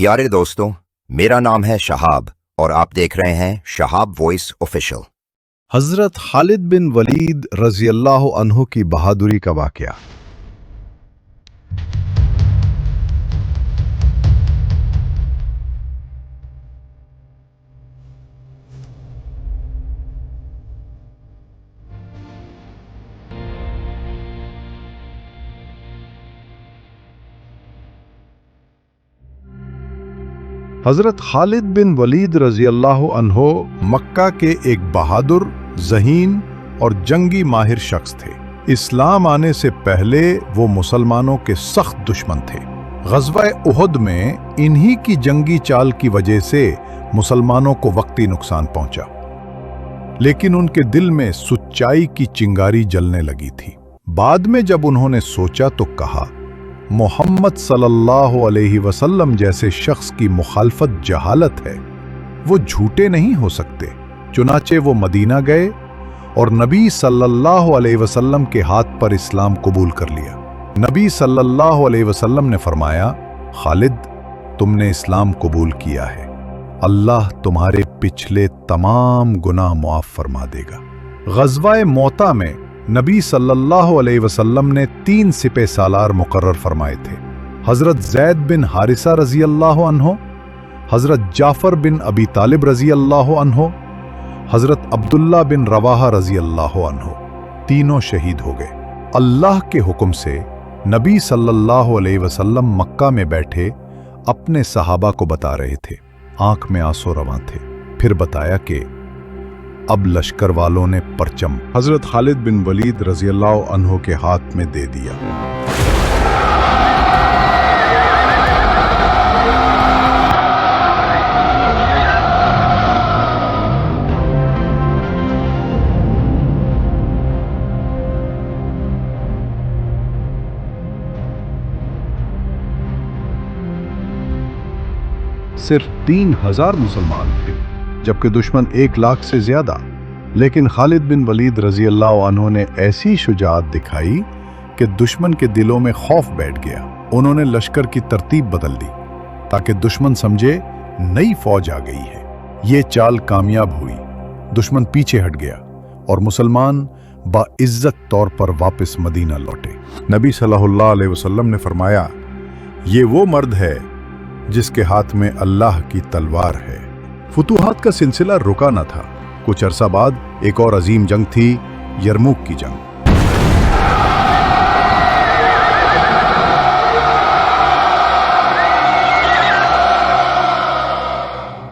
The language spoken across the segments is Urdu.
پیارے دوستوں، میرا نام ہے شہاب اور آپ دیکھ رہے ہیں شہاب وائس آفیشل۔ حضرت خالد بن ولید رضی اللہ عنہ کی بہادری کا واقعہ۔ حضرت خالد بن ولید رضی اللہ عنہ مکہ کے ایک بہادر، ذہین اور جنگی ماہر شخص تھے۔ اسلام آنے سے پہلے وہ مسلمانوں کے سخت دشمن تھے۔ غزوہ احد میں انہی کی جنگی چال کی وجہ سے مسلمانوں کو وقتی نقصان پہنچا، لیکن ان کے دل میں سچائی کی چنگاری جلنے لگی تھی۔ بعد میں جب انہوں نے سوچا تو کہا، محمد صلی اللہ علیہ وسلم جیسے شخص کی مخالفت جہالت ہے، وہ جھوٹے نہیں ہو سکتے۔ چنانچہ وہ مدینہ گئے اور نبی صلی اللہ علیہ وسلم کے ہاتھ پر اسلام قبول کر لیا۔ نبی صلی اللہ علیہ وسلم نے فرمایا، خالد، تم نے اسلام قبول کیا ہے، اللہ تمہارے پچھلے تمام گناہ معاف فرما دے گا۔ غزوہ موطا میں نبی صلی اللہ علیہ وسلم نے 3 سپہ سالار مقرر فرمائے تھے: حضرت زید بن حارثہ رضی اللہ عنہ، حضرت جعفر بن ابی طالب رضی اللہ عنہ، حضرت عبداللہ بن رواحہ رضی اللہ عنہ۔ تینوں شہید ہو گئے۔ اللہ کے حکم سے نبی صلی اللہ علیہ وسلم مکہ میں بیٹھے اپنے صحابہ کو بتا رہے تھے، آنکھ میں آنسو رواں تھے۔ پھر بتایا کہ اب لشکر والوں نے پرچم حضرت خالد بن ولید رضی اللہ عنہ کے ہاتھ میں دے دیا۔ صرف 3000 مسلمان تھے، جبکہ دشمن 1 لاکھ سے زیادہ۔ لیکن خالد بن ولید رضی اللہ عنہ نے ایسی شجاعت دکھائی کہ دشمن کے دلوں میں خوف بیٹھ گیا۔ انہوں نے لشکر کی ترتیب بدل دی تاکہ دشمن سمجھے نئی فوج آ گئی ہے۔ یہ چال کامیاب ہوئی، دشمن پیچھے ہٹ گیا اور مسلمان باعزت طور پر واپس مدینہ لوٹے۔ نبی صلی اللہ علیہ وسلم نے فرمایا، یہ وہ مرد ہے جس کے ہاتھ میں اللہ کی تلوار ہے۔ فتوحات کا سلسلہ رکا نہ تھا۔ کچھ عرصہ بعد ایک اور عظیم جنگ تھی، یرموک کی جنگ۔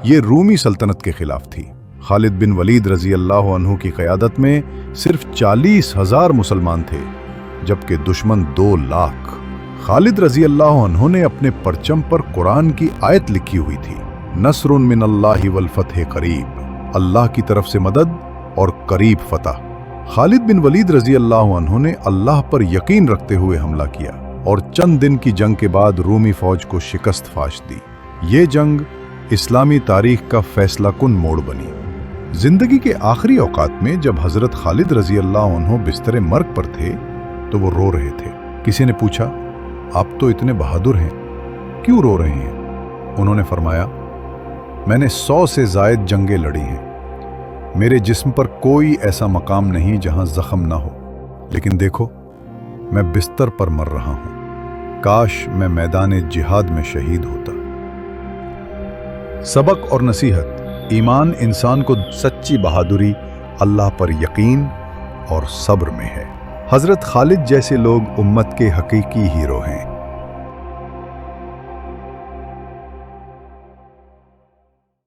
یہ رومی سلطنت کے خلاف تھی۔ خالد بن ولید رضی اللہ عنہ کی قیادت میں صرف 40,000 مسلمان تھے، جبکہ دشمن 2 لاکھ۔ خالد رضی اللہ عنہ نے اپنے پرچم پر قرآن کی آیت لکھی ہوئی تھی، نصر من اللہ والفتح قریب، اللہ کی طرف سے مدد اور قریب فتح۔ خالد بن ولید رضی اللہ عنہ نے اللہ پر یقین رکھتے ہوئے حملہ کیا اور چند دن کی جنگ کے بعد رومی فوج کو شکست فاش دی۔ یہ جنگ اسلامی تاریخ کا فیصلہ کن موڑ بنی۔ زندگی کے آخری اوقات میں جب حضرت خالد رضی اللہ عنہ بستر مرگ پر تھے تو وہ رو رہے تھے۔ کسی نے پوچھا، آپ تو اتنے بہادر ہیں، کیوں رو رہے ہیں؟ انہوں نے فرمایا، میں نے 100 سے زائد جنگیں لڑی ہیں، میرے جسم پر کوئی ایسا مقام نہیں جہاں زخم نہ ہو، لیکن دیکھو میں بستر پر مر رہا ہوں، کاش میں میدان جہاد میں شہید ہوتا۔ سبق اور نصیحت: ایمان انسان کو سچی بہادری، اللہ پر یقین اور صبر میں ہے۔ حضرت خالد جیسے لوگ امت کے حقیقی ہیرو ہیں۔